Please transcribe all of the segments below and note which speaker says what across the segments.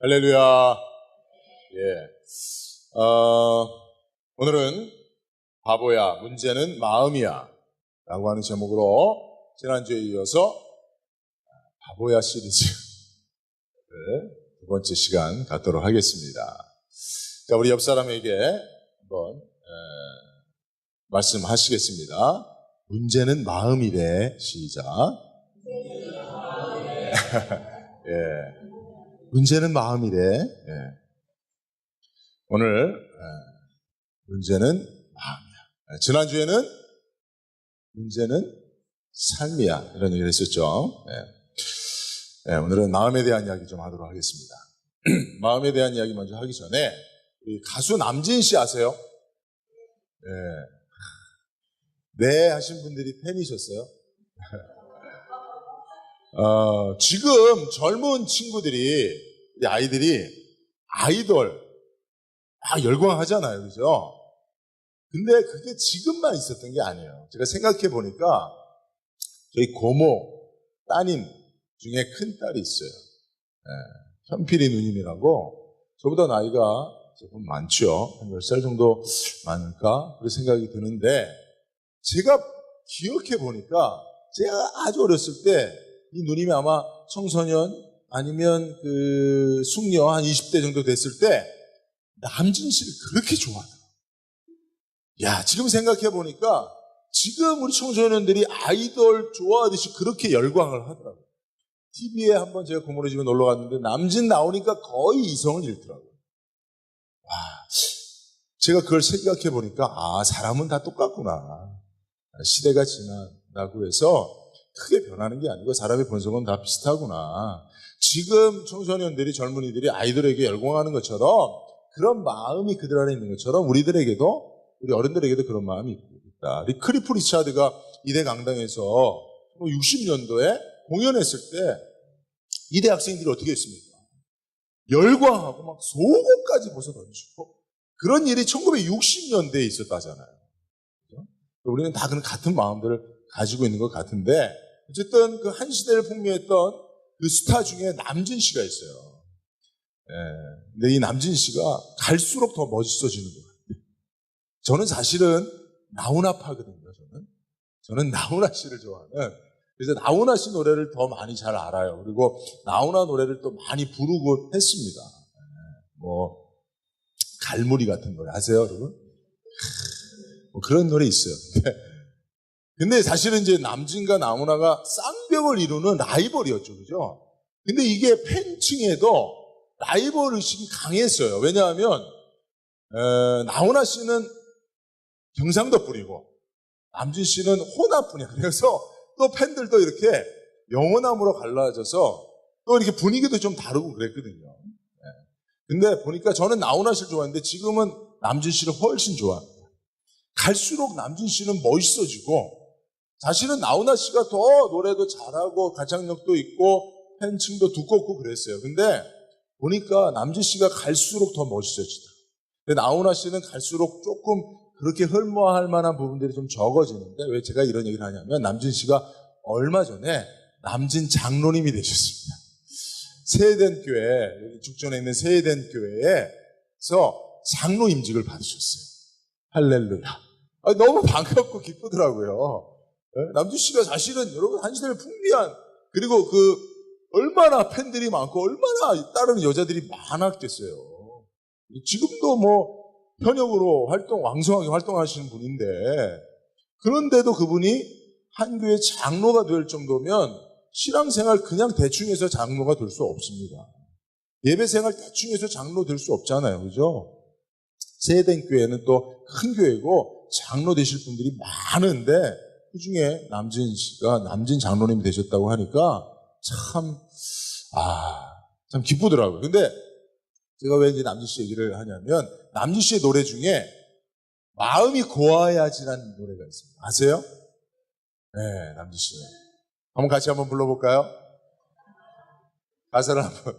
Speaker 1: 할렐루야. 예. 오늘은 바보야, 문제는 마음이야 라고 하는 제목으로 지난주에 이어서 바보야 시리즈를 두 번째 시간 갖도록 하겠습니다. 자, 우리 옆 사람에게 한번 말씀하시겠습니다. 문제는 마음이래. 시작. 예. 문제는 마음이래. 예. 오늘 문제는 마음이야. 지난주에는 문제는 삶이야 이런 얘기를 했었죠. 예. 예, 오늘은 마음에 대한 이야기 좀 하도록 하겠습니다. 마음에 대한 이야기 먼저 하기 전에 우리 가수 남진 씨 아세요? 예. 네 하신 분들이 팬이셨어요? 지금 젊은 친구들이, 아이들이 아이돌 열광하잖아요. 그죠? 근데 그게 지금만 있었던 게 아니에요. 제가 생각해 보니까 저희 고모, 따님 중에 큰 딸이 있어요. 현필이 누님이라고 저보다 나이가 조금 많죠. 한 10살 정도 많을까? 그런 생각이 드는데 제가 기억해 보니까 제가 아주 어렸을 때 이 누님이 아마 청소년 아니면 숙녀 한 20대 정도 됐을 때 남진 씨를 그렇게 좋아하더라고요. 야, 지금 생각해 보니까 지금 우리 청소년들이 아이돌 좋아하듯이 그렇게 열광을 하더라고요. TV에 한번 제가 고모네 집에 놀러 갔는데 남진 나오니까 거의 이성을 잃더라고요. 와, 제가 그걸 생각해 보니까 사람은 다 똑같구나. 시대가 지나고 해서 크게 변하는 게 아니고 사람의 본성은 다 비슷하구나. 지금 청소년들이, 젊은이들이 아이돌에게 열광하는 것처럼 그런 마음이 그들 안에 있는 것처럼 우리들에게도, 우리 어른들에게도 그런 마음이 있다. 클리프 리차드가 이대 강당에서 60년도에 공연했을 때 이대 학생들이 어떻게 했습니까? 열광하고 막 속옷까지 벗어 던지고 그런 일이 1960년대에 있었다잖아요. 그렇죠? 우리는 다 그런 같은 마음들을 가지고 있는 것 같은데 어쨌든 그 한 시대를 풍미했던 그 스타 중에 남진 씨가 있어요. 근데 이 남진 씨가 갈수록 더 멋있어지는 것 같아요. 저는 사실은 나훈아파거든요. 저는 나훈아 씨를 좋아하는. 그래서 나훈아 씨 노래를 더 많이 잘 알아요. 그리고 나훈아 노래를 또 많이 부르고 했습니다. 갈무리 같은 노래 아세요, 여러분? 그런 노래 있어요. 근데 사실은 이제 남진과 나훈아가 쌍벽을 이루는 라이벌이었죠. 그죠? 근데 이게 팬층에도 라이벌 의식이 강했어요. 왜냐하면, 나훈아 씨는 경상도 분이고, 남진 씨는 호남 분이야. 그래서 또 팬들도 이렇게 영호남으로 갈라져서 또 이렇게 분위기도 좀 다르고 그랬거든요. 근데 보니까 저는 나훈아 씨를 좋아했는데 지금은 남진 씨를 훨씬 좋아합니다. 갈수록 남진 씨는 멋있어지고, 사실은 나훈아 씨가 더 노래도 잘하고 가창력도 있고 팬층도 두껍고 그랬어요. 근데 보니까 남진 씨가 갈수록 더 멋있어지더라고요. 근데 나훈아 씨는 갈수록 조금 그렇게 흠모할 만한 부분들이 좀 적어지는데 왜 제가 이런 얘기를 하냐면 남진 씨가 얼마 전에 남진 장로님이 되셨습니다. 세eden 교회, 여기 죽전에 있는 세eden 교회에서 장로 임직을 받으셨어요. 할렐루야. 너무 반갑고 기쁘더라고요. 남진 씨가 사실은 여러분 한 시대를 풍미한, 그리고 얼마나 팬들이 많고 얼마나 따르는 여자들이 많았겠어요. 지금도 현역으로 왕성하게 활동하시는 분인데, 그런데도 그분이 한 교회 장로가 될 정도면 신앙생활 그냥 대충 해서 장로가 될 수 없습니다. 예배생활 대충 해서 장로 될 수 없잖아요. 그죠? 세eden 교회는 또 큰 교회고 장로 되실 분들이 많은데 그 중에 남진 씨가 남진 장로님이 되셨다고 하니까 참 기쁘더라고요. 근데 제가 왜 이제 남진 씨 얘기를 하냐면 남진 씨의 노래 중에 마음이 고와야지라는 노래가 있습니다. 아세요? 네, 남진 씨. 같이 한번 불러볼까요? 가사를 한번.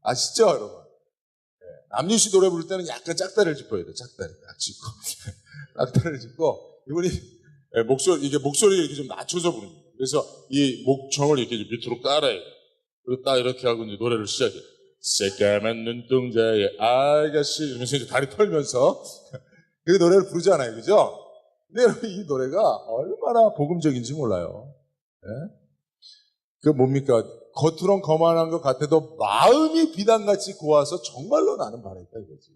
Speaker 1: 아시죠, 여러분? 네, 남진 씨 노래 부를 때는 약간 짝다리를 짚어야 돼요. 짝다리 딱 짚고. 짝다리를 짚고 이분이 목소리를 이렇게 좀 낮춰서 부릅니다. 그래서 이 목청을 이렇게 밑으로 깔아야 돼요. 그리고 딱 이렇게 하고 이제 노래를 시작해요. 새까만 눈동자의 아가씨 이러면서 이제 다리 털면서 그 노래를 부르잖아요. 그죠? 근데 여러분 이 노래가 얼마나 복음적인지 몰라요. 예? 그 뭡니까? 겉으론 거만한 것 같아도 마음이 비단같이 고와서 정말로 나는 바랬다 이거지.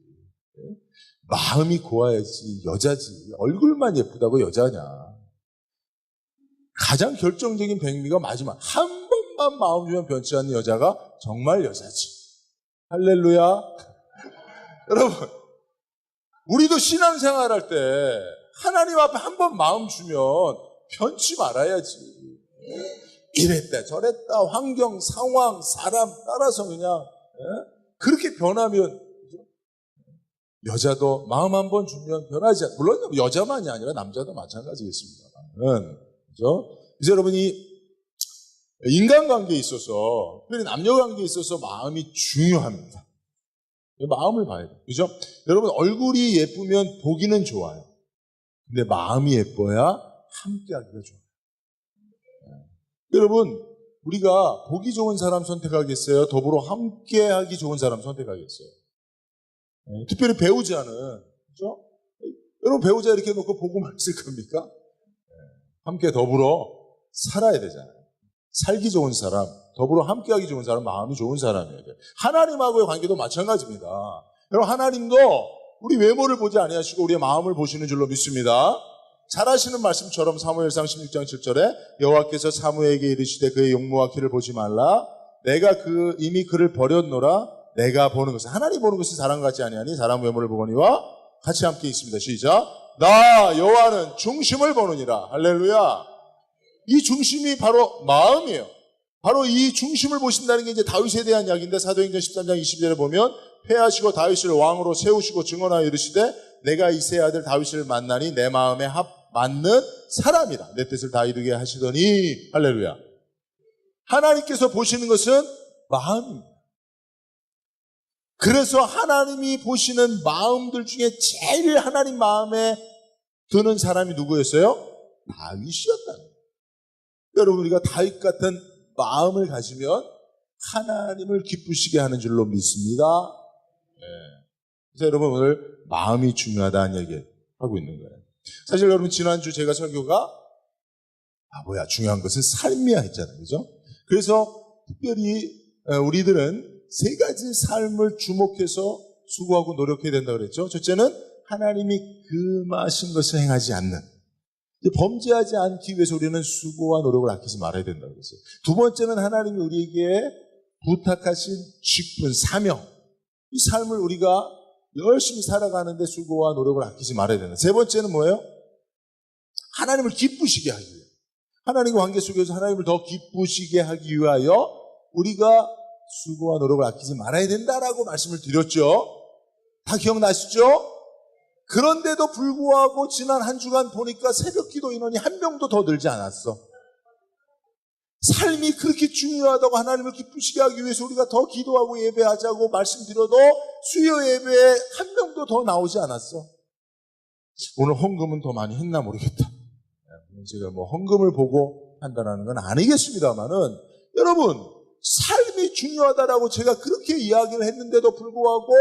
Speaker 1: 예? 마음이 고와야지 여자지. 얼굴만 예쁘다고 여자냐. 가장 결정적인 백미가 마지막 한 번만 마음 주면 변치 않는 여자가 정말 여자지. 할렐루야. 여러분 우리도 신앙생활 할 때 하나님 앞에 한 번 마음 주면 변치 말아야지. 이랬다 저랬다 환경 상황 사람 따라서 그냥 그렇게 변하면 여자도 마음 한 번 주면 변하지 않아요. 물론 여자만이 아니라 남자도 마찬가지겠습니다만 그죠? 이제 여러분이 인간관계에 있어서 특별히 남녀관계에 있어서 마음이 중요합니다. 마음을 봐야 돼요. 그죠? 여러분 얼굴이 예쁘면 보기는 좋아요. 근데 마음이 예뻐야 함께하기가 좋아요. 여러분 우리가 보기 좋은 사람 선택하겠어요? 더불어 함께하기 좋은 사람 선택하겠어요? 특별히 배우자는 그죠? 여러분 배우자 이렇게 놓고 보고만 있을 겁니까? 함께 더불어 살아야 되잖아요. 살기 좋은 사람, 더불어 함께하기 좋은 사람, 마음이 좋은 사람이에요. 하나님하고의 관계도 마찬가지입니다. 여러분 하나님도 우리 외모를 보지 아니하시고 우리의 마음을 보시는 줄로 믿습니다. 잘 아시는 말씀처럼 사무엘상 16장 7절에 여호와께서 사무엘에게 이르시되 그의 용모와 키를 보지 말라. 내가 이미 그를 버렸노라. 내가 보는 것은 하나님 보는 것은 사람 같지 아니하니 사람 외모를 보거니와 같이 함께 있습니다. 시작. 나 여호와는 중심을 보느니라. 할렐루야. 이 중심이 바로 마음이에요. 바로 이 중심을 보신다는 게 이제 다윗에 대한 이야기인데 사도행전 13장 20절에 보면 패하시고 다윗을 왕으로 세우시고 증언하여 이르시되 내가 이새의 아들 다윗을 만나니 내 마음에 맞는 사람이라 내 뜻을 다 이루게 하시더니 할렐루야. 하나님께서 보시는 것은 마음입니다. 그래서 하나님이 보시는 마음들 중에 제일 하나님 마음에 드는 사람이 누구였어요? 다윗이었다는 거예요. 여러분 우리가 다윗 같은 마음을 가지면 하나님을 기쁘시게 하는 줄로 믿습니다. 그래서 여러분 오늘 마음이 중요하다는 얘기 하고 있는 거예요. 사실 여러분 지난주 제가 설교가 중요한 것은 삶이야 했잖아요. 그죠? 그래서 특별히 우리들은 세 가지 삶을 주목해서 수고하고 노력해야 된다고 그랬죠. 첫째는 하나님이 금하신 것을 행하지 않는 범죄하지 않기 위해서 우리는 수고와 노력을 아끼지 말아야 된다고 그랬어요. 두 번째는 하나님이 우리에게 부탁하신 직분, 사명 이 삶을 우리가 열심히 살아가는데 수고와 노력을 아끼지 말아야 된다. 세 번째는 뭐예요? 하나님을 기쁘시게 하기 위해 하나님과 관계 속에서 하나님을 더 기쁘시게 하기 위하여 우리가 수고와 노력을 아끼지 말아야 된다라고 말씀을 드렸죠. 다 기억나시죠? 그런데도 불구하고 지난 한 주간 보니까 새벽기도 인원이 한 명도 더 늘지 않았어. 삶이 그렇게 중요하다고 하나님을 기쁘시게 하기 위해서 우리가 더 기도하고 예배하자고 말씀드려도 수요 예배에 한 명도 더 나오지 않았어. 오늘 헌금은 더 많이 했나 모르겠다. 제가 헌금을 보고 판단하는 건 아니겠습니다만은 여러분 삶이 중요하다라고 제가 그렇게 이야기를 했는데도 불구하고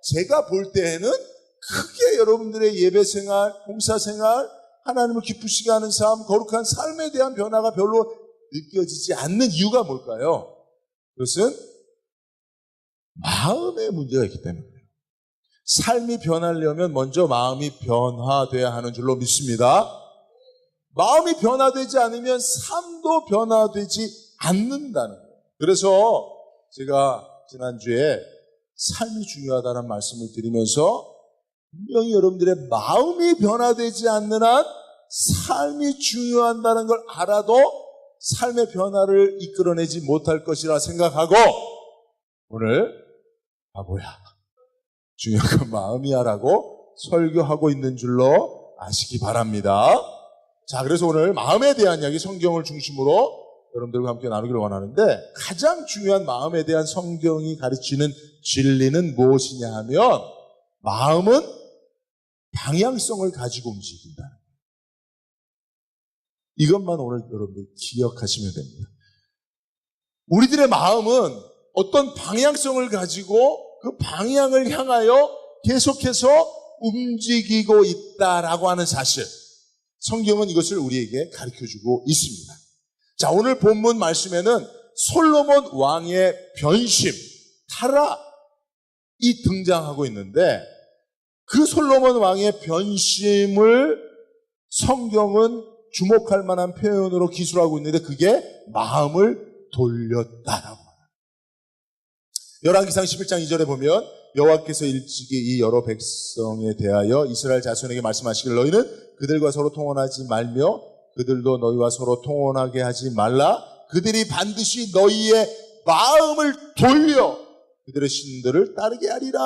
Speaker 1: 제가 볼 때에는 크게 여러분들의 예배생활, 봉사생활, 하나님을 기쁘시게 하는 삶, 거룩한 삶에 대한 변화가 별로 느껴지지 않는 이유가 뭘까요? 그것은 마음의 문제가 있기 때문이에요. 삶이 변하려면 먼저 마음이 변화돼야 하는 줄로 믿습니다. 마음이 변화되지 않으면 삶도 변화되지 않는다는 거예요. 그래서 제가 지난주에 삶이 중요하다는 말씀을 드리면서 분명히 여러분들의 마음이 변화되지 않는 한 삶이 중요하다는 걸 알아도 삶의 변화를 이끌어내지 못할 것이라 생각하고 오늘 중요한 건 마음이야라고 설교하고 있는 줄로 아시기 바랍니다. 자, 그래서 오늘 마음에 대한 이야기 성경을 중심으로 여러분들과 함께 나누기를 원하는데 가장 중요한 마음에 대한 성경이 가르치는 진리는 무엇이냐 하면 마음은 방향성을 가지고 움직인다. 이것만 오늘 여러분들 기억하시면 됩니다. 우리들의 마음은 어떤 방향성을 가지고 그 방향을 향하여 계속해서 움직이고 있다라고 하는 사실. 성경은 이것을 우리에게 가르쳐주고 있습니다. 자, 오늘 본문 말씀에는 솔로몬 왕의 변심, 타락이 등장하고 있는데 그 솔로몬 왕의 변심을 성경은 주목할 만한 표현으로 기술하고 있는데 그게 마음을 돌렸다라고 합니다. 열왕기상 11장 2절에 보면 여호와께서 일찍이 이 여러 백성에 대하여 이스라엘 자손에게 말씀하시길 너희는 그들과 서로 통혼하지 말며 그들도 너희와 서로 통혼하게 하지 말라. 그들이 반드시 너희의 마음을 돌려 그들의 신들을 따르게 하리라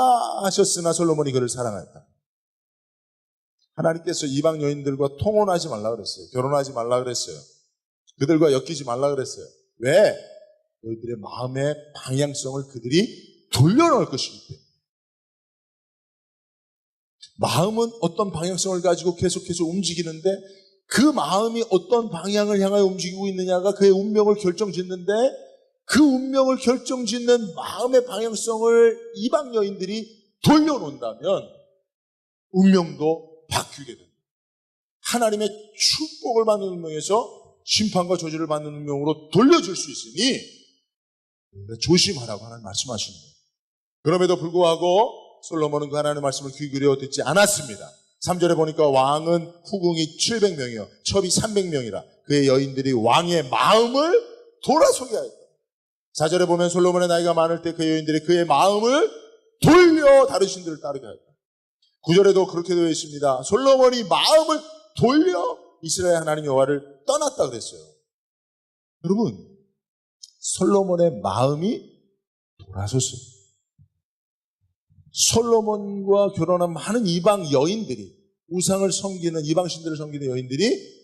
Speaker 1: 하셨으나 솔로몬이 그를 사랑하였다. 하나님께서 이방 여인들과 통혼하지 말라 그랬어요. 결혼하지 말라 그랬어요. 그들과 엮이지 말라 그랬어요. 왜? 너희들의 마음의 방향성을 그들이 돌려놓을 것이기 때문에. 마음은 어떤 방향성을 가지고 계속해서 움직이는데 그 마음이 어떤 방향을 향하여 움직이고 있느냐가 그의 운명을 결정짓는데 그 운명을 결정짓는 마음의 방향성을 이방 여인들이 돌려놓는다면 운명도 바뀌게 됩니다. 하나님의 축복을 받는 운명에서 심판과 저주를 받는 운명으로 돌려줄 수 있으니 조심하라고 하나님 말씀하시는 거예요. 그럼에도 불구하고 솔로몬은 그 하나님의 말씀을 귀 기울여 듣지 않았습니다. 3절에 보니까 왕은 후궁이 700명이요 첩이 300명이라 그의 여인들이 왕의 마음을 돌아서게 하였다. 4절에 보면 솔로몬의 나이가 많을 때 그의 여인들이 그의 마음을 돌려 다른 신들을 따르게 하였다. 9절에도 그렇게 되어 있습니다. 솔로몬이 마음을 돌려 이스라엘 하나님 여호와를 떠났다 그랬어요. 여러분, 솔로몬의 마음이 돌아섰어요. 솔로몬과 결혼한 많은 이방 여인들이 우상을 섬기는 이방 신들을 섬기는 여인들이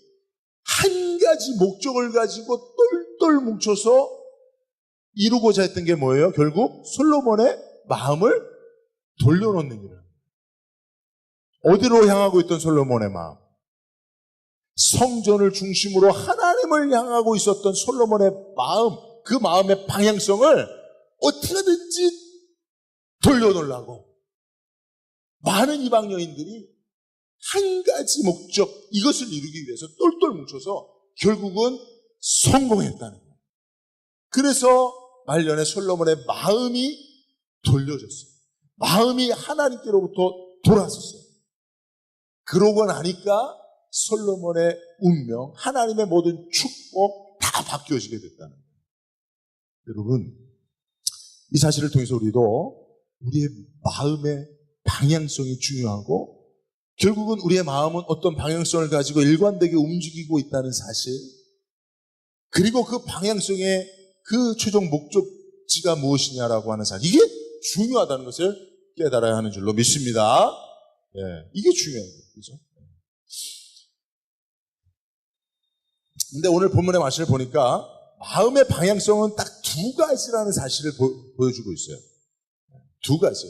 Speaker 1: 한 가지 목적을 가지고 똘똘 뭉쳐서 이루고자 했던 게 뭐예요? 결국 솔로몬의 마음을 돌려놓는 일이에요. 어디로 향하고 있던 솔로몬의 마음? 성전을 중심으로 하나님을 향하고 있었던 솔로몬의 마음, 그 마음의 방향성을 어떻게든지 돌려놓으려고 많은 이방 여인들이 한 가지 목적, 이것을 이루기 위해서 똘똘 뭉쳐서 결국은 성공했다는 거예요. 그래서 말년에 솔로몬의 마음이 돌려졌어요. 마음이 하나님께로부터 돌아섰어요. 그러고 나니까 솔로몬의 운명, 하나님의 모든 축복 다 바뀌어지게 됐다는 거예요. 여러분, 이 사실을 통해서 우리도 우리의 마음의 방향성이 중요하고 결국은 우리의 마음은 어떤 방향성을 가지고 일관되게 움직이고 있다는 사실, 그리고 그 방향성의 그 최종 목적지가 무엇이냐라고 하는 사실, 이게 중요하다는 것을 깨달아야 하는 줄로 믿습니다. 예, 이게 중요해요. 그죠? 근데 오늘 본문의 말씀을 보니까 마음의 방향성은 딱 두 가지라는 사실을 보여주고 있어요. 두 가지.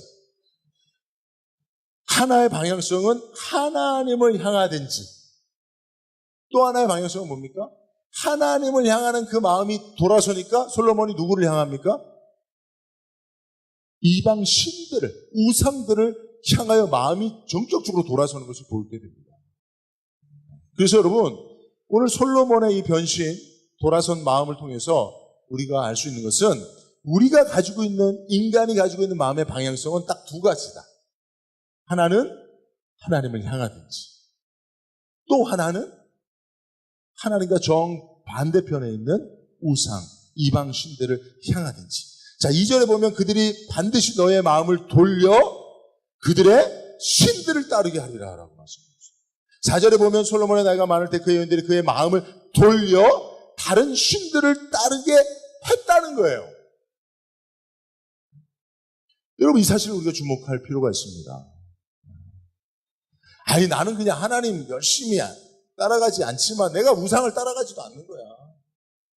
Speaker 1: 하나의 방향성은 하나님을 향하든지, 또 하나의 방향성은 뭡니까? 하나님을 향하는 그 마음이 돌아서니까 솔로몬이 누구를 향합니까? 이방 신들을, 우상들을 향하여 마음이 전격적으로 돌아서는 것을 볼 때 됩니다. 그래서 여러분, 오늘 솔로몬의 이 변신, 돌아선 마음을 통해서 우리가 알 수 있는 것은 우리가 가지고 있는, 인간이 가지고 있는 마음의 방향성은 딱 두 가지다. 하나는 하나님을 향하든지, 또 하나는 하나님과 정반대편에 있는 우상, 이방 신들을 향하든지. 자, 2절에 보면 그들이 반드시 너의 마음을 돌려 그들의 신들을 따르게 하리라 라고 말씀합니다. 4절에 보면 솔로몬의 나이가 많을 때 그의 여인들이 그의 마음을 돌려 다른 신들을 따르게 했다는 거예요. 여러분, 이 사실을 우리가 주목할 필요가 있습니다. 아니, 나는 그냥 하나님 열심히 따라가지 않지만 내가 우상을 따라가지도 않는 거야.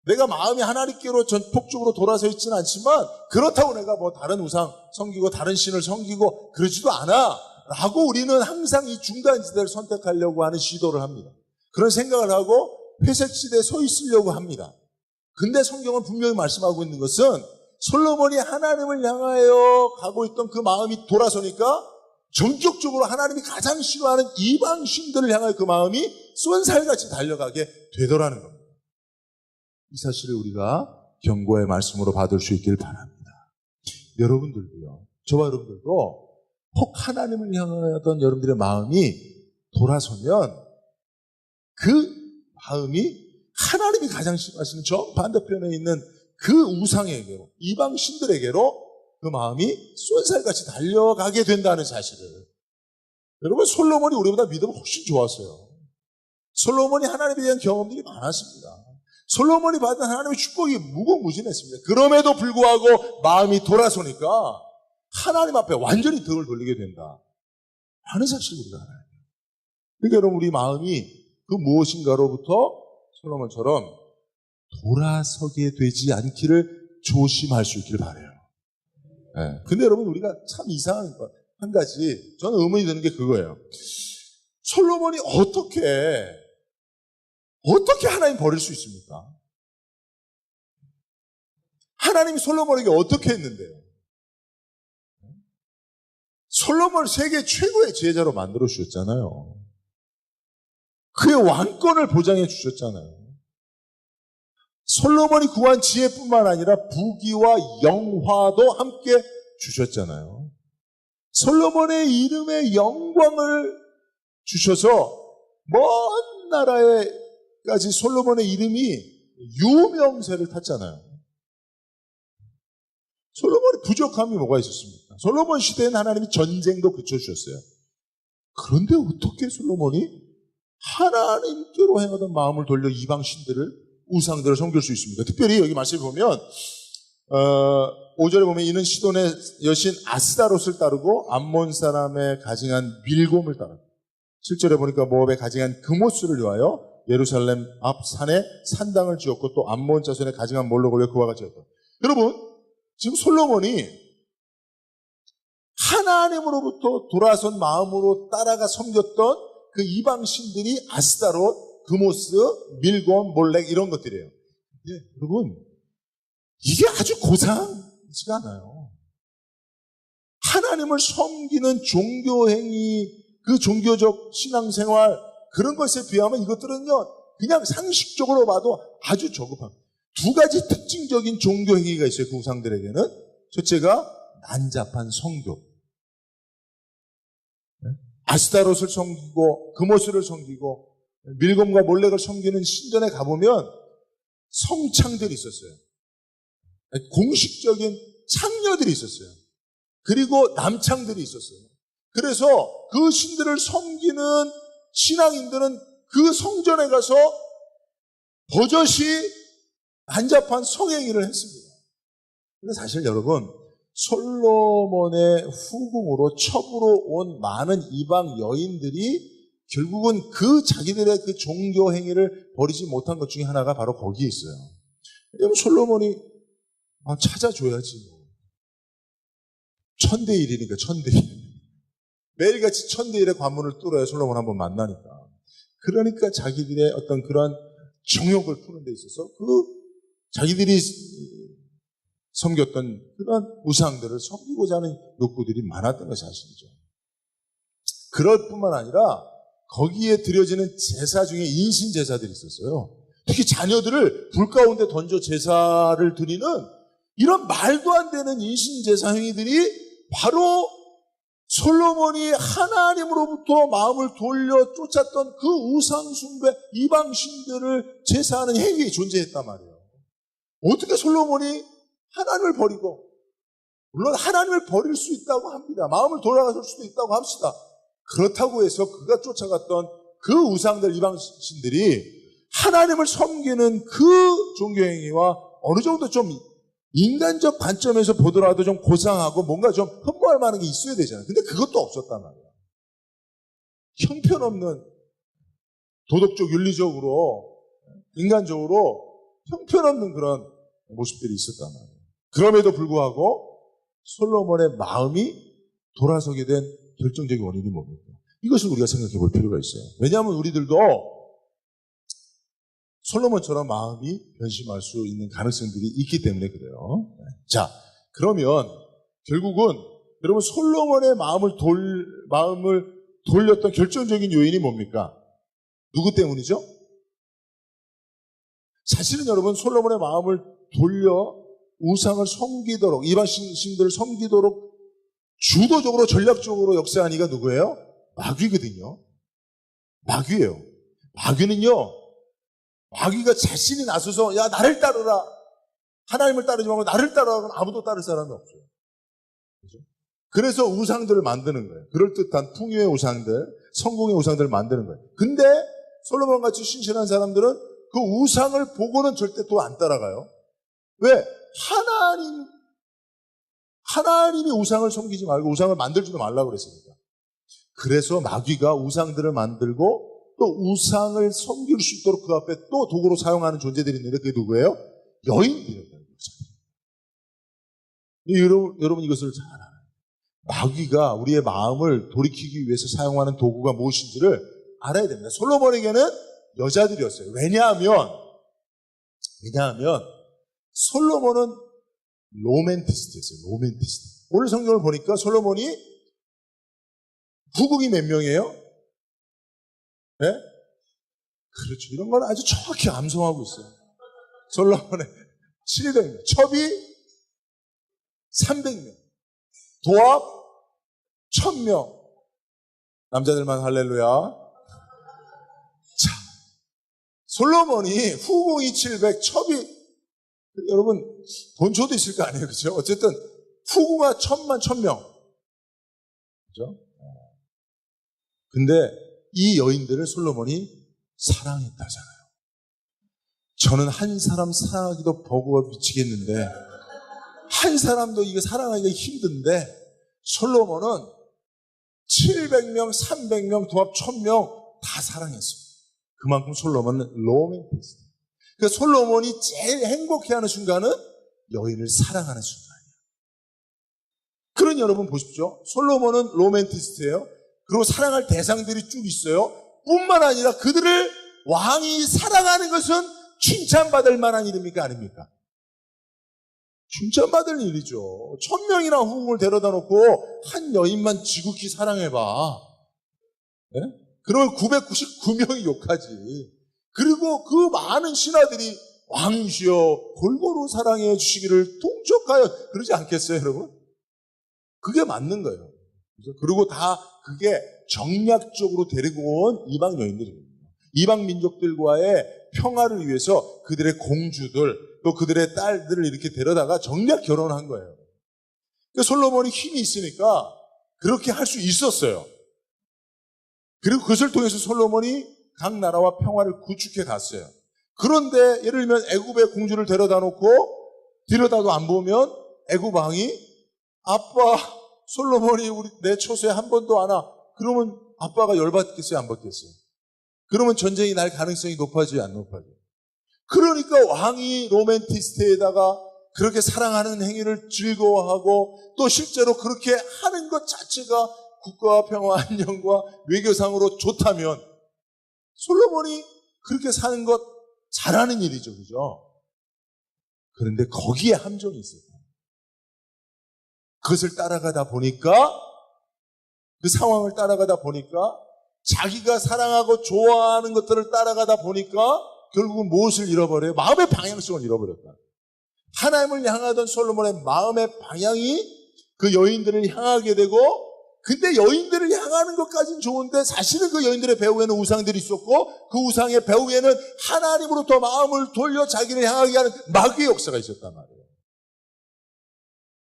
Speaker 1: 내가 마음이 하나님께로 전폭적으로 돌아서 있지는 않지만 그렇다고 내가 뭐 다른 우상 섬기고 다른 신을 섬기고 그러지도 않아 라고 우리는 항상 이 중간지대를 선택하려고 하는 시도를 합니다. 그런 생각을 하고 회색지대에 서 있으려고 합니다. 근데 성경은 분명히 말씀하고 있는 것은 솔로몬이 하나님을 향하여 가고 있던 그 마음이 돌아서니까 전격적으로 하나님이 가장 싫어하는 이방 신들을 향하여 그 마음이 쏜살같이 달려가게 되더라는 겁니다. 이 사실을 우리가 경고의 말씀으로 받을 수 있길 바랍니다. 여러분들도요, 저와 여러분들도 혹 하나님을 향하던 여러분들의 마음이 돌아서면 그 마음이 하나님이 가장 싫어하시는 저 반대편에 있는 그 우상에게로, 이방 신들에게로 그 마음이 쏜살같이 달려가게 된다는 사실을. 여러분, 솔로몬이 우리보다 믿음이 훨씬 좋았어요. 솔로몬이 하나님에 대한 경험들이 많았습니다. 솔로몬이 받은 하나님의 축복이 무궁무진했습니다. 그럼에도 불구하고 마음이 돌아서니까 하나님 앞에 완전히 등을 돌리게 된다 하는 사실을 우리가 알아야 돼요. 그러니까 여러분, 우리 마음이 그 무엇인가로부터 솔로몬처럼 돌아서게 되지 않기를 조심할 수 있기를 바라요. 네. 근데 여러분, 우리가 참 이상한 것 한 가지, 저는 의문이 드는 게 그거예요. 솔로몬이 어떻게 하나님 버릴 수 있습니까? 하나님이 솔로몬에게 어떻게 했는데요? 솔로몬을 세계 최고의 지혜자로 만들어 주셨잖아요. 그의 왕권을 보장해 주셨잖아요. 솔로몬이 구한 지혜뿐만 아니라 부귀와 영화도 함께 주셨잖아요. 솔로몬의 이름에 영광을 주셔서 먼 나라에까지 솔로몬의 이름이 유명세를 탔잖아요. 솔로몬의 부족함이 뭐가 있었습니까? 솔로몬 시대에는 하나님이 전쟁도 그쳐주셨어요. 그런데 어떻게 솔로몬이 하나님께로 행하던 마음을 돌려 이방 신들을, 우상들을 섬길 수 있습니까? 특별히 여기 말씀을 보면 5절에 보면 이는 시돈의 여신 아스다롯을 따르고 암몬 사람의 가증한 밀곰을 따르고 7절에 보니까 모압의 가증한 그모스를 위하여 예루살렘 앞 산에 산당을 지었고 또 암몬 자손의 가증한 몰록을 위해 그와 같이 했다. 여러분, 지금 솔로몬이 하나님으로부터 돌아선 마음으로 따라가 섬겼던 그 이방 신들이 아스다롯, 그모스, 밀곰, 몰렉 이런 것들이에요. 네, 여러분, 이게 아주 고상하지가 않아요. 하나님을 섬기는 종교행위, 그 종교적 신앙생활, 그런 것에 비하면 이것들은요, 그냥 상식적으로 봐도 아주 저급한. 두 가지 특징적인 종교행위가 있어요, 그 우상들에게는. 첫째가 난잡한 성교. 아스타롯을 섬기고, 그모스를 섬기고, 밀곰과 몰렉을 섬기는 신전에 가보면 성창들이 있었어요. 공식적인 창녀들이 있었어요. 그리고 남창들이 있었어요. 그래서 그 신들을 섬기는 신앙인들은 그 성전에 가서 버젓이 난잡한 성행위를 했습니다. 근데 사실 여러분, 솔로몬의 후궁으로 첩으로 온 많은 이방 여인들이 결국은 그 자기들의 그 종교 행위를 버리지 못한 것 중에 하나가 바로 거기에 있어요. 왜냐하면 솔로몬이 찾아줘야지 뭐. 1000대 1이니까 1000대 1. 매일같이 1000대 1의 관문을 뚫어야 솔로몬 한번 만나니까. 그러니까 자기들의 어떤 그런 정욕을 푸는 데 있어서 그 자기들이 섬겼던 그런 우상들을 섬기고자 하는 욕구들이 많았던 것이 사실이죠. 그럴 뿐만 아니라 거기에 드려지는 제사 중에 인신 제사들이 있었어요. 특히 자녀들을 불 가운데 던져 제사를 드리는 이런 말도 안 되는 인신 제사 행위들이 바로 솔로몬이 하나님으로부터 마음을 돌려 쫓았던 그 우상 숭배 이방 신들을 제사하는 행위에 존재했단 말이에요. 어떻게 솔로몬이 하나님을 버리고, 물론 하나님을 버릴 수 있다고 합니다. 마음을 돌아갈 수도 있다고 합시다. 그렇다고 해서 그가 쫓아갔던 그 우상들 이방 신들이 하나님을 섬기는 그 종교행위와 어느 정도 좀 인간적 관점에서 보더라도 좀 고상하고 뭔가 좀 흠모할 만한 게 있어야 되잖아요. 근데 그것도 없었단 말이에요. 형편없는, 도덕적, 윤리적으로, 인간적으로 형편없는 그런 모습들이 있었단 말이에요. 그럼에도 불구하고 솔로몬의 마음이 돌아서게 된 결정적인 원인이 뭡니까? 이것을 우리가 생각해 볼 필요가 있어요. 왜냐하면 우리들도 솔로몬처럼 마음이 변심할 수 있는 가능성들이 있기 때문에 그래요. 자, 그러면 결국은 여러분 솔로몬의 마음을 돌렸던 결정적인 요인이 뭡니까? 누구 때문이죠? 사실은 여러분 솔로몬의 마음을 돌려 우상을 섬기도록, 이방 신들을 섬기도록 주도적으로 전략적으로 역사한 이가 누구예요? 마귀거든요. 마귀예요. 마귀가 자신이 나서서 야 나를 따르라, 하나님을 따르지 말고 나를 따르라 하면 아무도 따를 사람이 없어요. 그렇죠? 그래서 우상들을 만드는 거예요. 그럴듯한 풍요의 우상들, 성공의 우상들을 만드는 거예요. 근데 솔로몬 같이 신실한 사람들은 그 우상을 보고는 절대 또 안 따라가요. 왜? 하나님이 우상을 섬기지 말고 우상을 만들지도 말라고 그랬으니까. 그래서 마귀가 우상들을 만들고 또 우상을 섬길 수 있도록 그 앞에 또 도구로 사용하는 존재들이 있는데 그게 누구예요? 여인들이에요. 여러분 이것을 잘 알아요. 마귀가 우리의 마음을 돌이키기 위해서 사용하는 도구가 무엇인지를 알아야 됩니다. 솔로몬에게는 여자들이었어요. 왜냐하면 솔로몬은 로맨티스트였어요. 로맨티스트. 오늘 성경을 보니까 솔로몬이 후궁이 몇 명이에요? 네? 그렇죠. 이런 걸 아주 정확히 암송하고 있어요. 솔로몬의 700명, 첩이 300명, 도합 1000명. 남자들만 할렐루야. 자, 솔로몬이 후궁이 700, 첩이 여러분 본초도 있을 거 아니에요, 그렇죠? 어쨌든 후궁가 1000만 1000명, 그렇죠? 근데 이 여인들을 솔로몬이 사랑했다잖아요. 저는 한 사람 사랑하기도 버거워 미치겠는데 한 사람도 이거 사랑하기가 힘든데 솔로몬은 700명, 300명, 도합 1000명 다 사랑했어요. 그만큼 솔로몬은 로맨티스트. 그러니까 솔로몬이 제일 행복해하는 순간은 여인을 사랑하는 순간이에요. 그런 여러분 보십시오. 솔로몬은 로맨티스트예요. 그리고 사랑할 대상들이 쭉 있어요. 뿐만 아니라 그들을 왕이 사랑하는 것은 칭찬받을 만한 일입니까? 아닙니까? 칭찬받을 일이죠. 1000명이나 후궁을 데려다 놓고 한 여인만 지극히 사랑해봐. 네? 그러면 999명이 욕하지. 그리고 그 많은 신하들이 왕이시여 골고루 사랑해 주시기를 통촉하여 그러지 않겠어요, 여러분? 그게 맞는 거예요. 그리고 다 그게 정략적으로 데리고 온 이방 여인들입니다. 이방 민족들과의 평화를 위해서 그들의 공주들 또 그들의 딸들을 이렇게 데려다가 정략 결혼한 거예요. 그러니까 솔로몬이 힘이 있으니까 그렇게 할 수 있었어요. 그리고 그것을 통해서 솔로몬이 각 나라와 평화를 구축해 갔어요. 그런데 예를 들면 애굽의 공주를 데려다 놓고 들여다도 안 보면 애굽 왕이 아빠 솔로몬이 내 처소에 한 번도 안 와. 그러면 아빠가 열받겠어요? 안 받겠어요? 그러면 전쟁이 날 가능성이 높아져요? 안 높아져요? 그러니까 왕이 로맨티스트에다가 그렇게 사랑하는 행위를 즐거워하고 또 실제로 그렇게 하는 것 자체가 국가와 평화 안녕과 외교상으로 좋다면 솔로몬이 그렇게 사는 것 잘하는 일이죠. 그죠? 그런데 거기에 함정이 있어요. 그것을 따라가다 보니까 그 상황을 따라가다 보니까 자기가 사랑하고 좋아하는 것들을 따라가다 보니까 결국은 무엇을 잃어버려요? 마음의 방향성을 잃어버렸다. 하나님을 향하던 솔로몬의 마음의 방향이 그 여인들을 향하게 되고 근데 여인들을 향하는 것까지는 좋은데 사실은 그 여인들의 배후에는 우상들이 있었고 그 우상의 배후에는 하나님으로부터 마음을 돌려 자기를 향하게 하는 마귀의 역사가 있었단 말이에요.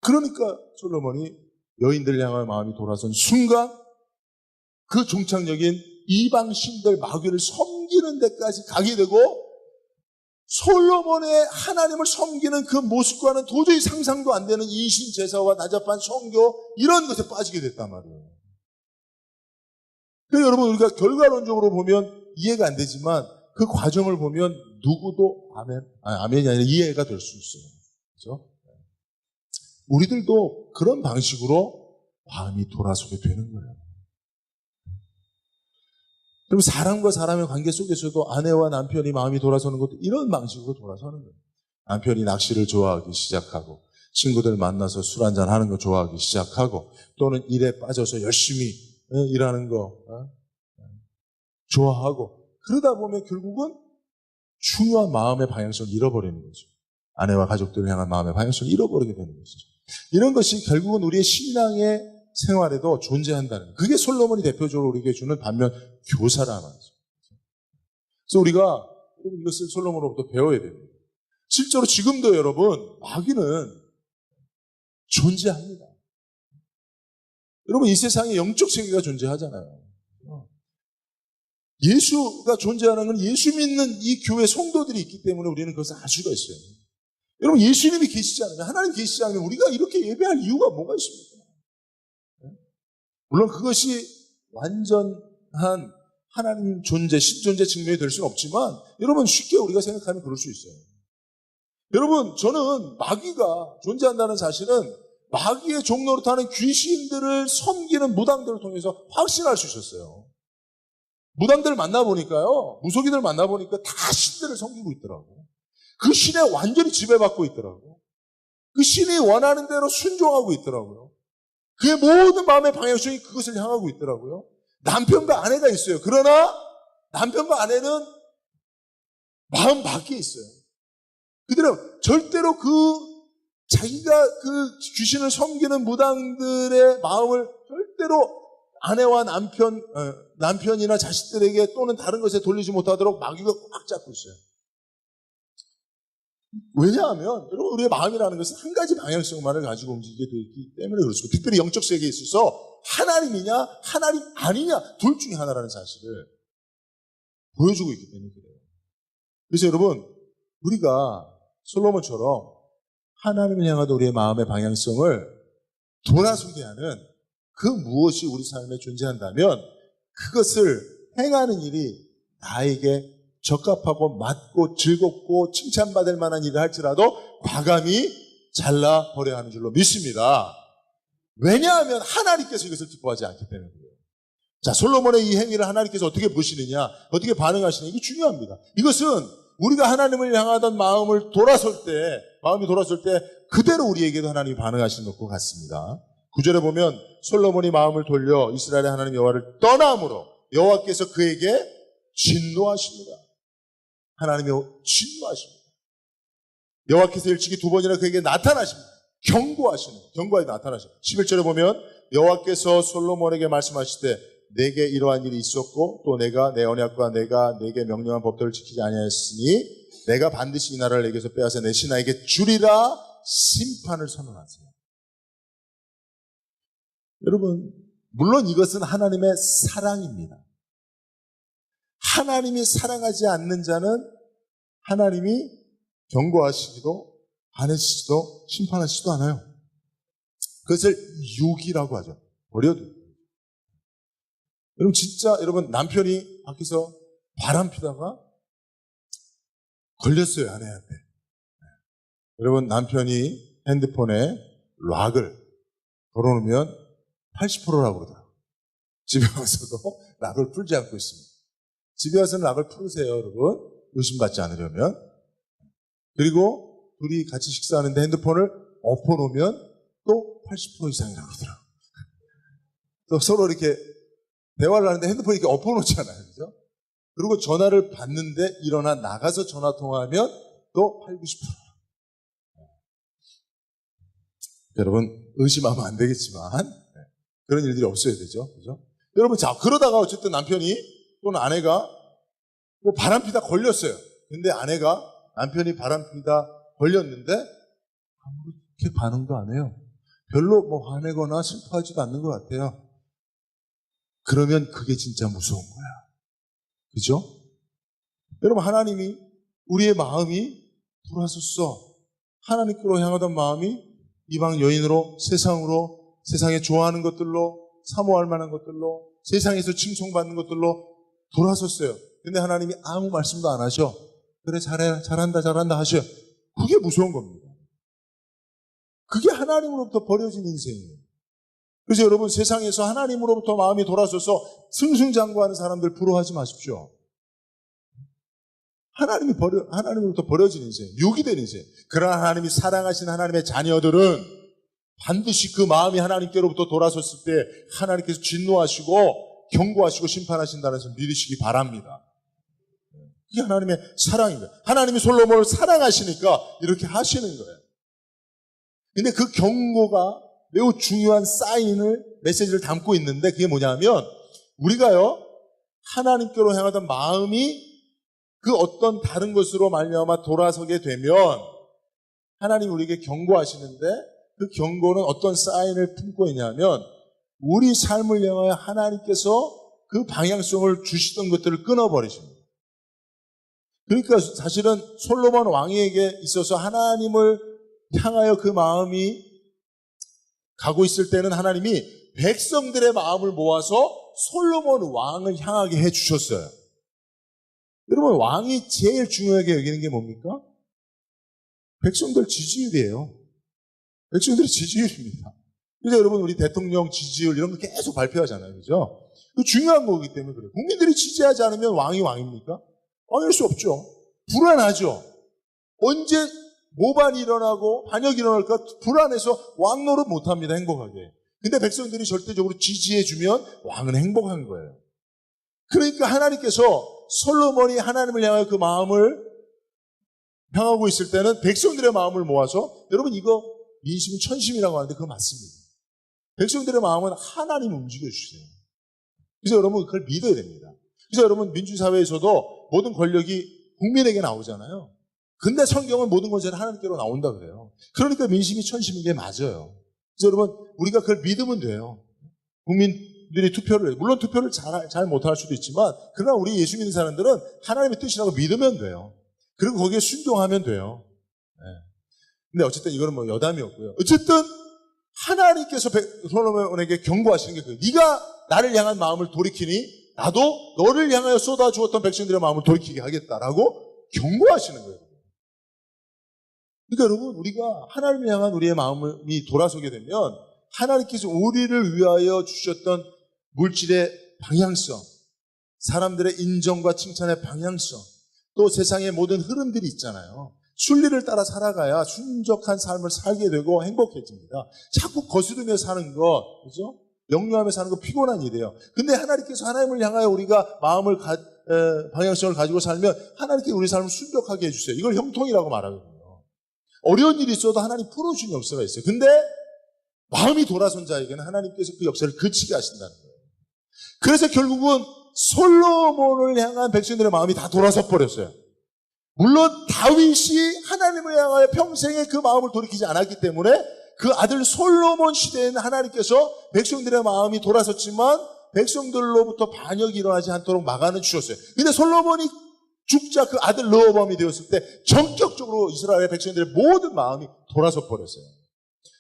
Speaker 1: 그러니까 솔로몬이 여인들을 향한 마음이 돌아선 순간 그 종착역인 이방 신들 마귀를 섬기는 데까지 가게 되고 솔로몬의 하나님을 섬기는 그 모습과는 도저히 상상도 안 되는 이신 제사와 나잡한 성교 이런 것에 빠지게 됐단 말이에요. 그래서 여러분 우리가 결과론적으로 보면 이해가 안 되지만 그 과정을 보면 누구도 아멘이 아니라 이해가 될 수 있어요. 그렇죠? 우리들도 그런 방식으로 마음이 돌아서게 되는 거예요. 그럼 사람과 사람의 관계 속에서도 아내와 남편이 마음이 돌아서는 것도 이런 방식으로 돌아서는 거예요. 남편이 낚시를 좋아하기 시작하고 친구들 만나서 술 한잔 하는 거 좋아하기 시작하고 또는 일에 빠져서 열심히 일하는 거 좋아하고 그러다 보면 결국은 중요한 마음의 방향성을 잃어버리는 거죠. 아내와 가족들을 향한 마음의 방향성을 잃어버리게 되는 것이죠. 이런 것이 결국은 우리의 신앙의 생활에도 존재한다는 거예요. 그게 솔로몬이 대표적으로 우리에게 주는 반면 교사라는 거죠. 그래서 우리가 이것을 솔로몬으로부터 배워야 됩니다. 실제로 지금도 여러분 마귀는 존재합니다. 여러분 이 세상에 영적 세계가 존재하잖아요. 예수가 존재하는 건 예수 믿는 이 교회 성도들이 있기 때문에 우리는 그것을 알 수가 있어요. 여러분 예수님이 계시지 않으면 하나님 계시지 않으면 우리가 이렇게 예배할 이유가 뭐가 있습니까? 물론 그것이 완전한 하나님 존재, 신존재 증명이 될 수는 없지만 여러분 쉽게 우리가 생각하면 그럴 수 있어요. 여러분 저는 마귀가 존재한다는 사실은 마귀의 종로로 타는 귀신들을 섬기는 무당들을 통해서 확신할 수 있었어요. 무당들을 만나보니까요, 무속인들을 만나보니까 다 신들을 섬기고 있더라고. 그 신에 완전히 지배받고 있더라고. 그 신이 원하는 대로 순종하고 있더라고요. 그의 모든 마음의 방향성이 그것을 향하고 있더라고요. 남편과 아내가 있어요. 그러나 남편과 아내는 마음 밖에 있어요. 그들은 절대로 자기가 그 귀신을 섬기는 무당들의 마음을 절대로 아내와 남편이나 자식들에게 또는 다른 것에 돌리지 못하도록 마귀가 꽉 잡고 있어요. 왜냐하면 여러분 우리의 마음이라는 것은 한 가지 방향성만을 가지고 움직이게 되어 있기 때문에 그렇습니다. 특별히 영적 세계에 있어서 하나님이냐 하나님 아니냐 둘 중에 하나라는 사실을 보여주고 있기 때문에 그래요. 그래서 여러분 우리가 솔로몬처럼 하나님을 향하던 우리의 마음의 방향성을 돌아서게 하는 그 무엇이 우리 삶에 존재한다면 그것을 행하는 일이 나에게 적합하고 맞고 즐겁고 칭찬받을 만한 일을 할지라도 과감히 잘라버려야 하는 줄로 믿습니다. 왜냐하면 하나님께서 이것을 기뻐하지 않기 때문에 그래요. 자, 솔로몬의 이 행위를 하나님께서 어떻게 보시느냐, 어떻게 반응하시느냐, 이게 중요합니다. 이것은 우리가 하나님을 향하던 마음이 돌아설 때 그대로 우리에게도 하나님이 반응하시는 것과 같습니다. 9절에 보면 솔로몬이 마음을 돌려 이스라엘의 하나님 여호와를 떠남으로 여호와께서 그에게 진노하십니다. 하나님이 진노하십니다. 여호와께서 일찍이 두 번이나 그에게 나타나십니다. 경고하여 나타나십니다. 11절에 보면 여호와께서 솔로몬에게 말씀하실 때 내게 이러한 일이 있었고 또 내가 내 언약과 내가 내게 명령한 법도를 지키지 아니하였으니 내가 반드시 이 나라를 내게서 빼앗아 내 신하에게 주리라 심판을 선언하세요. 여러분 물론 이것은 하나님의 사랑입니다. 하나님이 사랑하지 않는 자는 하나님이 경고하시기도 반하시지도 심판하시지도 않아요. 그것을 유기라고 하죠. 버려도. 여러분 진짜 여러분 남편이 밖에서 바람 피다가 걸렸어요 아내한테. 여러분 남편이 핸드폰에 락을 걸어놓으면 80%라고 그러더라고요. 집에 와서도 락을 풀지 않고 있습니다. 집에 와서는 락을 풀으세요 여러분. 의심받지 않으려면. 그리고 둘이 같이 식사하는데 핸드폰을 엎어놓으면 또 80% 이상이라고 그러더라고요. 또 서로 이렇게 대화를 하는데 핸드폰이 이렇게 엎어놓잖아요. 그죠? 그리고 전화를 받는데 일어나 나가서 전화 통화하면 또 8, 90%. 여러분 의심하면 안 되겠지만 그런 일들이 없어야 되죠. 그죠? 여러분 자 그러다가 어쨌든 남편이 또는 아내가 뭐 바람피다 걸렸어요. 근데 아내가 남편이 바람피다 걸렸는데 아무렇게 반응도 안 해요. 별로 뭐 화내거나 슬퍼하지도 않는 것 같아요. 그러면 그게 진짜 무서운 거야. 그죠? 여러분 하나님이 우리의 마음이 돌아섰어. 하나님께로 향하던 마음이 이방 여인으로 세상에 좋아하는 것들로 사모할 만한 것들로 세상에서 칭송받는 것들로 돌아섰어요. 근데 하나님이 아무 말씀도 안 하셔. 그래 잘한다 하셔. 그게 무서운 겁니다. 그게 하나님으로부터 버려진 인생이에요. 그래서 여러분 세상에서 하나님으로부터 마음이 돌아서서 승승장구하는 사람들 부러워하지 마십시오. 하나님으로부터 버려진 인생, 유기된 인생. 그러나 하나님이 사랑하신 하나님의 자녀들은 반드시 그 마음이 하나님께로부터 돌아섰을 때 하나님께서 진노하시고 경고하시고 심판하신다는 것을 믿으시기 바랍니다. 이게 하나님의 사랑입니다. 하나님이 솔로몬을 사랑하시니까 이렇게 하시는 거예요. 근데 그 경고가 매우 중요한 메시지를 담고 있는데 그게 뭐냐면 우리가요 하나님께로 향하던 마음이 그 어떤 다른 것으로 말미암아 돌아서게 되면 하나님 우리에게 경고하시는데 그 경고는 어떤 사인을 품고 있냐면 우리 삶을 향하여 하나님께서 그 방향성을 주시던 것들을 끊어버리십니다. 그러니까 사실은 솔로몬 왕에게 있어서 하나님을 향하여 그 마음이 가고 있을 때는 하나님이 백성들의 마음을 모아서 솔로몬 왕을 향하게 해주셨어요. 여러분 왕이 제일 중요하게 여기는 게 뭡니까? 백성들 지지율이에요. 백성들의 지지율입니다. 그래서 여러분 우리 대통령 지지율 이런 거 계속 발표하잖아요. 그죠? 그 중요한 거기 때문에 그래요. 국민들이 지지하지 않으면 왕이 왕입니까? 왕일 수 없죠. 불안하죠. 언제 모반이 일어나고 반역이 일어날까 불안해서 왕 노릇 못합니다. 행복하게. 근데 백성들이 절대적으로 지지해주면 왕은 행복한 거예요. 그러니까 하나님께서 솔로몬이 하나님을 향하여 그 마음을 향하고 있을 때는 백성들의 마음을 모아서 여러분 이거 민심은 천심이라고 하는데 그거 맞습니다. 백성들의 마음은 하나님 움직여주세요. 그래서 여러분 그걸 믿어야 됩니다. 그래서 여러분 민주사회에서도 모든 권력이 국민에게 나오잖아요. 근데 성경은 모든 것이 하나님께로 나온다 그래요. 그러니까 민심이 천심인 게 맞아요. 그래서 여러분 우리가 그걸 믿으면 돼요. 국민들이 투표를 물론 투표를 잘 못할 수도 있지만 그러나 우리 예수 믿는 사람들은 하나님의 뜻이라고 믿으면 돼요. 그리고 거기에 순종하면 돼요. 네. 근데 어쨌든 이거는 뭐 여담이었고요. 어쨌든 하나님께서 솔로몬에게 경고하시는 게 그거예요. 네가 나를 향한 마음을 돌이키니 나도 너를 향하여 쏟아주었던 백성들의 마음을 돌이키게 하겠다라고 경고하시는 거예요. 그러니까 여러분 우리가 하나님을 향한 우리의 마음이 돌아서게 되면 하나님께서 우리를 위하여 주셨던 물질의 방향성, 사람들의 인정과 칭찬의 방향성, 또 세상의 모든 흐름들이 있잖아요. 순리를 따라 살아가야 순적한 삶을 살게 되고 행복해집니다. 자꾸 거스르며 사는 것, 그죠? 역류하며 사는 거 피곤한 일이에요. 근데 하나님께서 하나님을 향하여 우리가 방향성을 가지고 살면 하나님께 우리 삶을 순적하게 해주세요. 이걸 형통이라고 말하거든요. 어려운 일이 있어도 하나님 풀어주는 역사가 있어요. 근데 마음이 돌아선 자에게는 하나님께서 그 역사를 그치게 하신다는 거예요. 그래서 결국은 솔로몬을 향한 백성들의 마음이 다 돌아서 버렸어요. 물론 다윗이 하나님을 향하여 평생에 그 마음을 돌이키지 않았기 때문에 그 아들 솔로몬 시대에는 하나님께서 백성들의 마음이 돌아섰지만 백성들로부터 반역이 일어나지 않도록 막아는 주셨어요. 근데 솔로몬이 죽자 그 아들 르호보암이 되었을 때 전격적으로 이스라엘 백성들의 모든 마음이 돌아서 버렸어요.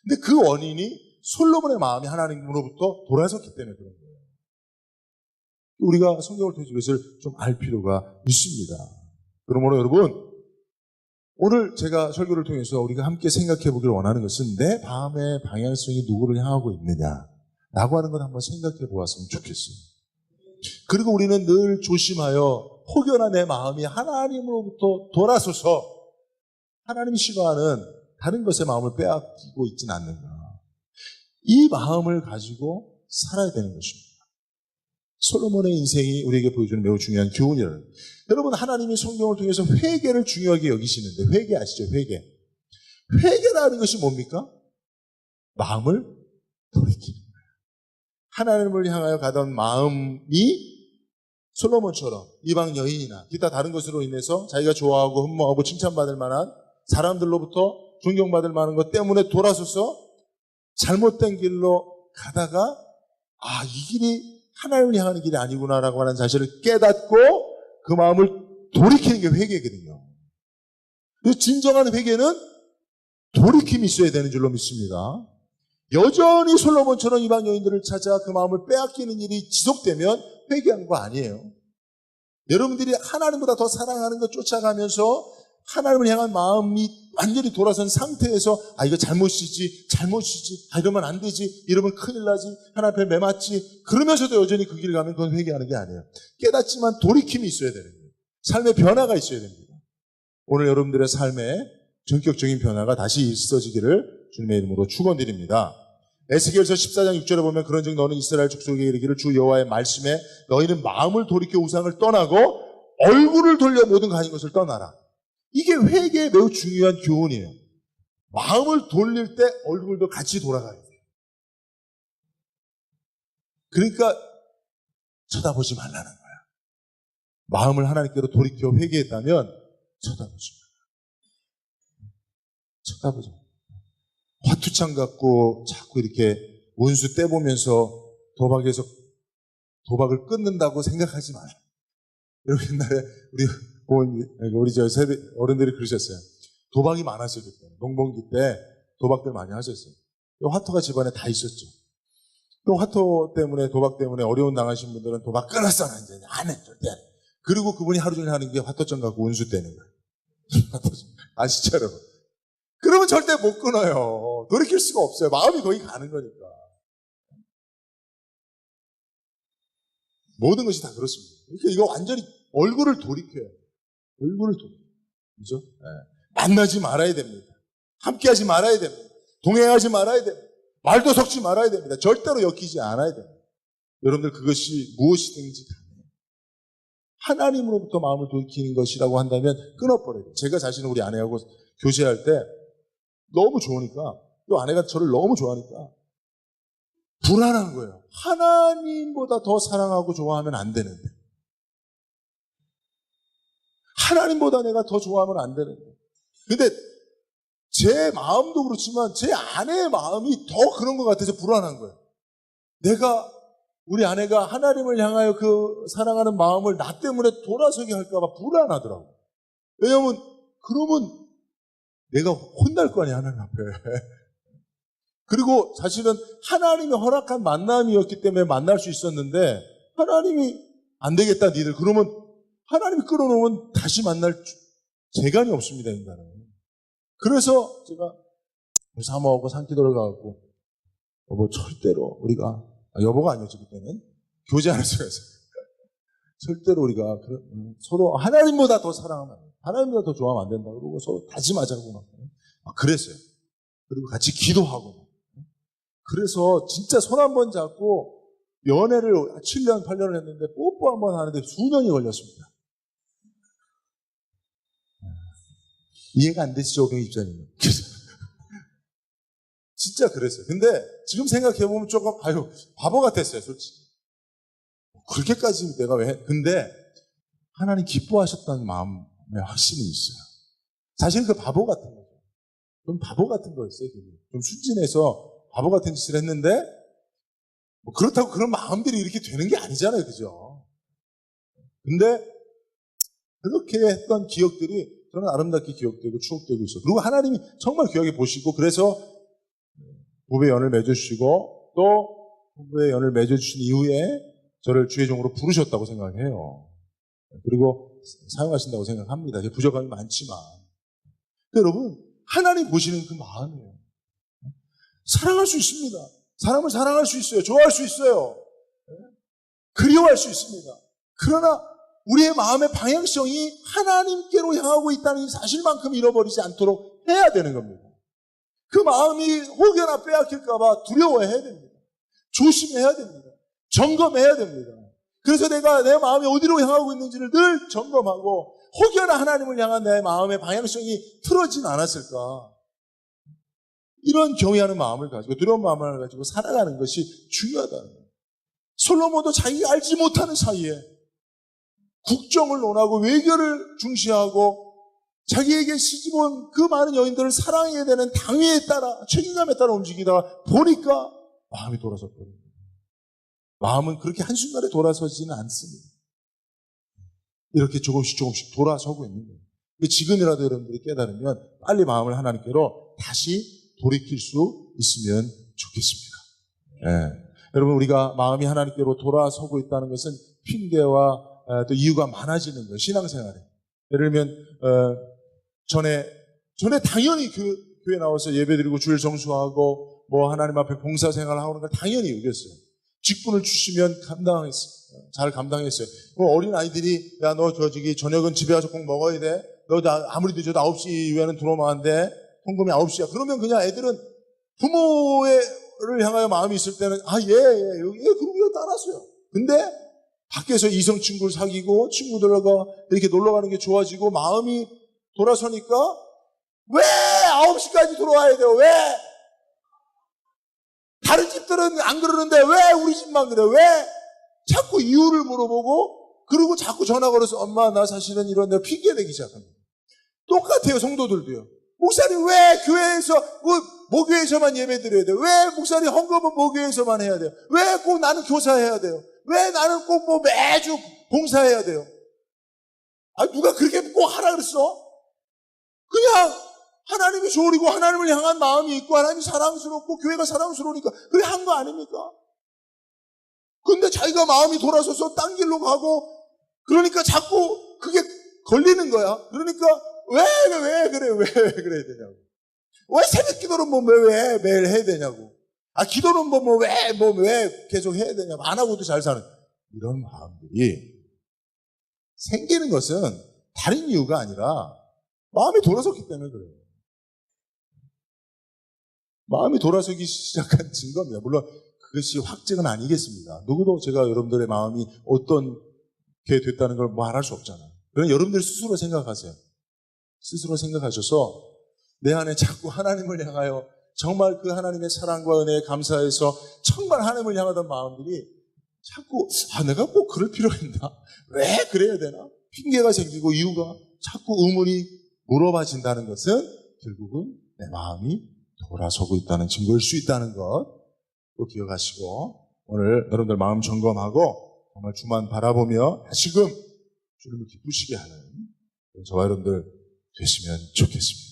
Speaker 1: 근데 그 원인이 솔로몬의 마음이 하나님으로부터 돌아섰기 때문에 그런 거예요. 우리가 성경을 통해서 이것을 좀 알 필요가 있습니다. 그러므로 여러분 오늘 제가 설교를 통해서 우리가 함께 생각해 보기를 원하는 것은 내 마음의 방향성이 누구를 향하고 있느냐라고 하는 걸 한번 생각해 보았으면 좋겠어요. 그리고 우리는 늘 조심하여 혹여나 내 마음이 하나님으로부터 돌아서서 하나님이 싫어하는 다른 것에 마음을 빼앗기고 있지는 않는가. 이 마음을 가지고 살아야 되는 것입니다. 솔로몬의 인생이 우리에게 보여주는 매우 중요한 교훈이라는 거예요. 여러분 하나님이 성경을 통해서 회개를 중요하게 여기시는데 회개 아시죠? 회개. 회개라는 것이 뭡니까? 마음을 돌이키는 거예요. 하나님을 향하여 가던 마음이 솔로몬처럼 이방 여인이나 기타 다른 것으로 인해서 자기가 좋아하고 흠모하고 칭찬받을 만한 사람들로부터 존경받을 만한 것 때문에 돌아서서 잘못된 길로 가다가 이 길이 하나님을 향하는 길이 아니구나라고 하는 사실을 깨닫고 그 마음을 돌이키는 게 회개거든요. 그래서 진정한 회개는 돌이킴이 있어야 되는 줄로 믿습니다. 여전히 솔로몬처럼 이방 여인들을 찾아 그 마음을 빼앗기는 일이 지속되면 회개한 거 아니에요. 여러분들이 하나님보다 더 사랑하는 것 쫓아가면서 하나님을 향한 마음이 완전히 돌아선 상태에서 이거 잘못이지 이러면 안 되지, 이러면 큰일 나지, 하나님 앞에 매맞지, 그러면서도 여전히 그 길을 가면 그건 회개하는 게 아니에요. 깨닫지만 돌이킴이 있어야 되는 거예요. 삶의 변화가 있어야 됩니다. 오늘 여러분들의 삶에 전격적인 변화가 다시 있어지기를 주님의 이름으로 축원드립니다. 에스겔서 14장 6절에 보면 그런즉 너는 이스라엘 족속에게 이르기를 주 여호와의 말씀에 너희는 마음을 돌이켜 우상을 떠나고 얼굴을 돌려 모든 가진 것을 떠나라. 이게 회개의 매우 중요한 교훈이에요. 마음을 돌릴 때 얼굴도 같이 돌아가야 돼요. 그러니까 쳐다보지 말라는 거야. 마음을 하나님께로 돌이켜 회개했다면 쳐다보지 말라. 쳐다보지 말라. 화투창 갖고 자꾸 이렇게 원수 떼보면서 도박을 끊는다고 생각하지 마라. 여러분 옛날에 우리 저 세대 어른들이 그러셨어요. 도박이 많았어요. 그때 농번기 때 도박들 많이 하셨어요. 화투가 집안에 다 있었죠. 또 화투 때문에 도박 때문에 어려운 당하신 분들은 도박 끊었어. 이제 안 해. 절대 안 해. 그리고 그분이 하루 종일 하는 게 화투장 갖고 원수 떼는 거예요. 아시죠 여러분? 그러면 절대 못 끊어요. 돌이킬 수가 없어요. 마음이 거기 가는 거니까. 모든 것이 다 그렇습니다. 그러니까 이거 완전히 얼굴을 돌이켜야 돼요. 얼굴을 돌이켜요. 그죠? 네. 만나지 말아야 됩니다. 함께하지 말아야 됩니다. 동행하지 말아야 됩니다. 말도 섞지 말아야 됩니다. 절대로 엮이지 않아야 됩니다. 여러분들 그것이 무엇이든지 간에 하나님으로부터 마음을 돌이키는 것이라고 한다면 끊어버려야 돼요. 제가 자신을 우리 아내하고 교제할 때 너무 좋으니까, 또 아내가 저를 너무 좋아하니까 불안한 거예요. 하나님보다 더 사랑하고 좋아하면 안 되는데, 하나님보다 내가 더 좋아하면 안 되는데, 근데 제 마음도 그렇지만 제 아내의 마음이 더 그런 것 같아서 불안한 거예요. 우리 아내가 하나님을 향하여 그 사랑하는 마음을 나 때문에 돌아서게 할까봐 불안하더라고요. 왜냐면 그러면 내가 혼날 거 아니야, 하나님 앞에. 그리고 사실은 하나님이 허락한 만남이었기 때문에 만날 수 있었는데, 하나님이 안 되겠다 니들 그러면 하나님이 끌어놓으면 다시 만날 재간이 없습니다, 인간은. 그래서 제가 사모하고 산기도를 가고, 여보 절대로 우리가, 여보가 아니었지 그때는, 교제하는 속에서 절대로 우리가 서로 하나님보다 더 사랑하면 안 돼. 하나님보다 더 좋아하면 안 된다. 그러고 서로 다짐하자고 막 그랬어요. 그리고 같이 기도하고. 그래서 진짜 손 한 번 잡고 연애를 7년, 8년을 했는데 뽀뽀 한 번 하는데 수년이 걸렸습니다. 이해가 안 되시죠, 오병 입자님? 진짜 그랬어요. 근데 지금 생각해보면 조금 바보 같았어요, 솔직히. 그렇게까지 내가 왜 근데 하나님 기뻐하셨다는 마음에 확신이 있어요. 사실 그 바보 같은 거죠. 좀 바보 같은 거였어요. 좀 순진해서 바보 같은 짓을 했는데, 뭐 그렇다고 그런 마음들이 이렇게 되는 게 아니잖아요, 그죠? 근데 그렇게 했던 기억들이 저는 아름답게 기억되고 추억되고 있어요. 그리고 하나님이 정말 귀하게 보시고, 그래서 부부의 연을 맺어주시고, 또 부부의 연을 맺어주신 이후에 저를 주의 종으로 부르셨다고 생각해요. 그리고 사용하신다고 생각합니다. 부족함이 많지만. 여러분, 하나님 보시는 그 마음이에요. 사랑할 수 있습니다. 사람을 사랑할 수 있어요. 좋아할 수 있어요. 그리워할 수 있습니다. 그러나 우리의 마음의 방향성이 하나님께로 향하고 있다는 사실만큼 잃어버리지 않도록 해야 되는 겁니다. 그 마음이 혹여나 빼앗길까봐 두려워해야 됩니다. 조심해야 됩니다. 점검해야 됩니다. 그래서 내가 내 마음이 어디로 향하고 있는지를 늘 점검하고, 혹여나 하나님을 향한 내 마음의 방향성이 틀어지진 않았을까, 이런 경외하는 마음을 가지고, 두려운 마음을 가지고 살아가는 것이 중요하다는 거예요. 솔로몬도 자기가 알지 못하는 사이에 국정을 논하고 외교를 중시하고 자기에게 시집온 그 많은 여인들을 사랑해야 되는 당위에 따라, 책임감에 따라 움직이다가 보니까 마음이 돌아섰거든요. 마음은 그렇게 한순간에 돌아서지는 않습니다. 이렇게 조금씩 돌아서고 있는 거예요. 지금이라도 여러분들이 깨달으면 빨리 마음을 하나님께로 다시 돌이킬 수 있으면 좋겠습니다. 네. 여러분, 우리가 마음이 하나님께로 돌아서고 있다는 것은 핑계와 또 이유가 많아지는 거예요. 신앙생활에. 예를 들면 전에 당연히 교회 나와서 예배드리고 주일 정수하고 뭐 하나님 앞에 봉사생활을 하는 걸 당연히 여겼어요. 직분을 주시면 감당했어요. 잘 감당했어요. 어린 아이들이 야 너 저기 저녁은 집에 가서 꼭 먹어야 돼. 너 아무리 늦어도 9시 이후에는 들어오면 안 돼. 통금이 9시야. 그러면 그냥 애들은 부모를 향하여 마음이 있을 때는 그러고 따랐어요. 근데 밖에서 이성 친구를 사귀고 친구들과 이렇게 놀러 가는 게 좋아지고 마음이 돌아서니까 왜 9시까지 들어와야 돼요? 왜? 다른 집들은 안 그러는데 왜 우리 집만 그래? 왜? 자꾸 이유를 물어보고 그리고 자꾸 전화 걸어서 엄마 나 사실은 이런 데 핑계대기 시작합니다. 똑같아요. 성도들도요. 목사님 왜 교회에서 모교에서만 예배드려야 돼요? 왜 목사님 헌금은 모교에서만 해야 돼요? 왜 꼭 나는 교사해야 돼요? 왜 나는 꼭 매주 봉사해야 돼요? 누가 그렇게 꼭 하라 그랬어? 그냥 하나님이 좋으리고 하나님을 향한 마음이 있고 하나님이 사랑스럽고 교회가 사랑스러우니까 그게 한 거 아닙니까? 근데 자기가 마음이 돌아서서 딴 길로 가고 그러니까 자꾸 그게 걸리는 거야. 그러니까 왜 그래야 되냐고. 왜 새벽 기도는 왜 매일 해야 되냐고. 기도는 왜 계속 해야 되냐고. 안 하고도 잘 사는 이런 마음들이 생기는 것은 다른 이유가 아니라 마음이 돌아섰기 때문에 그래요. 마음이 돌아서기 시작한 증거입니다. 물론 그것이 확증은 아니겠습니다. 누구도 제가 여러분들의 마음이 어떤 게 됐다는 걸 말할 수 없잖아요. 그러나 여러분들 스스로 생각하세요. 스스로 생각하셔서 내 안에 자꾸 하나님을 향하여 정말 그 하나님의 사랑과 은혜에 감사해서 정말 하나님을 향하던 마음들이 자꾸 내가 꼭 그럴 필요가 있나? 왜 그래야 되나? 핑계가 생기고 이유가 자꾸 의문이 물어봐진다는 것은 결국은 내 마음이 돌아서고 있다는 증거일 수 있다는 것 꼭 기억하시고 오늘 여러분들 마음 점검하고 정말 주만 바라보며 다시금 주님을 기쁘시게 하는 저와 여러분들 되시면 좋겠습니다.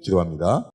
Speaker 1: 기도합니다.